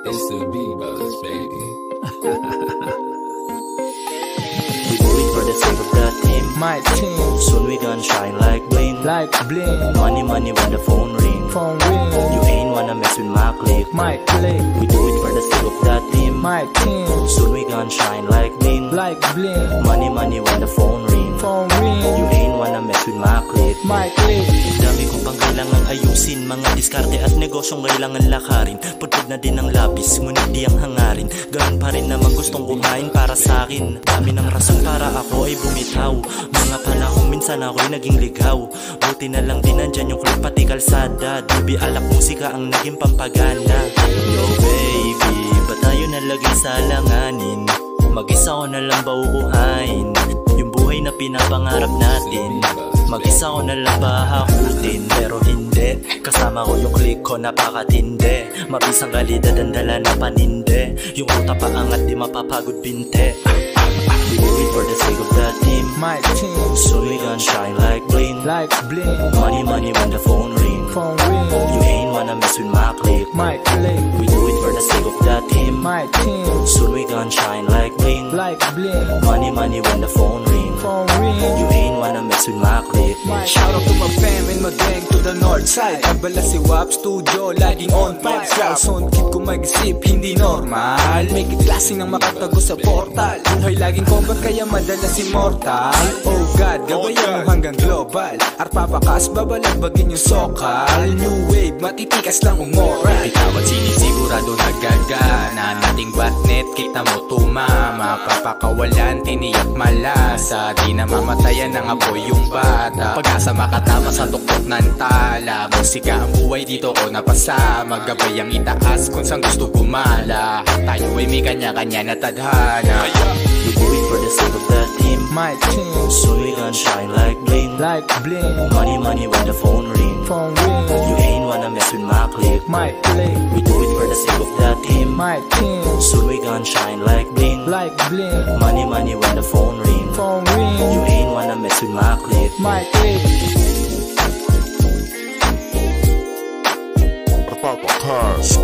It's the B-Buzz, baby. We do it for the sake of the team. My team. Soon we gon' shine like bling. Like bling. Money, money when the phone ring. Phone ring. You ain't wanna mess with my clique. My clique. We do it for the sake of the team. My team. Soon we gon' shine like bling. Like bling. Money, money when the phone ring. Phone ring. You ain't wanna mess with my clique. My clique. Dami kong pang kailangan ayusin. Mga diskarte at negosyong kailangan lakarin. Pudpud na din ang lapis, ngunit di ang hangarin. Ganun pa rin naman gustong kumain para sa akin. Dami ng rason para ako ay bumitaw. Mga panahong minsan ako'y naging ligaw. Buti na lang din nandyan yung clip pati kalsada. Dubi alak musika ang naging pampagana. Yo baby, ba't tayo nalagay sa langanin? Mag-isa ko na lang ba uuhain? Yung buhay na pinapangarap natin. Mag-isa ko na lang ba hakutin? Pero hindi, kasama ko yung click ko napakatindi. Mabisang kalidad ang dala na paninde. Yung uta paangat di mapapagod binte. We do it for the sake of the team. My team. Soon we gon' shine like bling. Like bling. Money, money when the phone ring. Phone ring. You ain't wanna mess with my clique. My clique. We do it for the sake of the team. My team. Soon we gon' shine like bling. Like bling. Money, money when the phone ring. Phone ring. You ain't wanna mess with my clique. Shout out to my fam and my gang to the north side. Abala si WAP Studio, laging on vibes. Son kid ko mag-isip, hindi normal. May klase ng makatago sa portal. Buhay laging combat kaya madalas immortal. Oh God, gabayan mo hanggang global. Arpapakas, babalagbagin yung sokal. New wave, matitikas lang umoral. Bitaw at sinisigurado nagagana. Nating batnet, kita mo tumama. Papakawalan, tiniyak malasa. Di na mamatayan ng apoy yung bata. Pag-asa makatama sa tuktok ng tala. Musika ang buhay dito ko napasama. Gabay ang itaas kung saan gusto gumala. Tayo ay may kanya-kanya na tadhana. We do it for the sake of the team. My team. Soon we gon' shine like bling. Like bling. Money, money when the phone ring. Phone ring. You ain't wanna mess with my clique. My clique. We do it for the sake of the team. My team. Soon we gon' shine like bling. Like bling. Money, money when the phone ring. Phone ring. You ain't wanna mess with my clique. My clique. Papa Cars.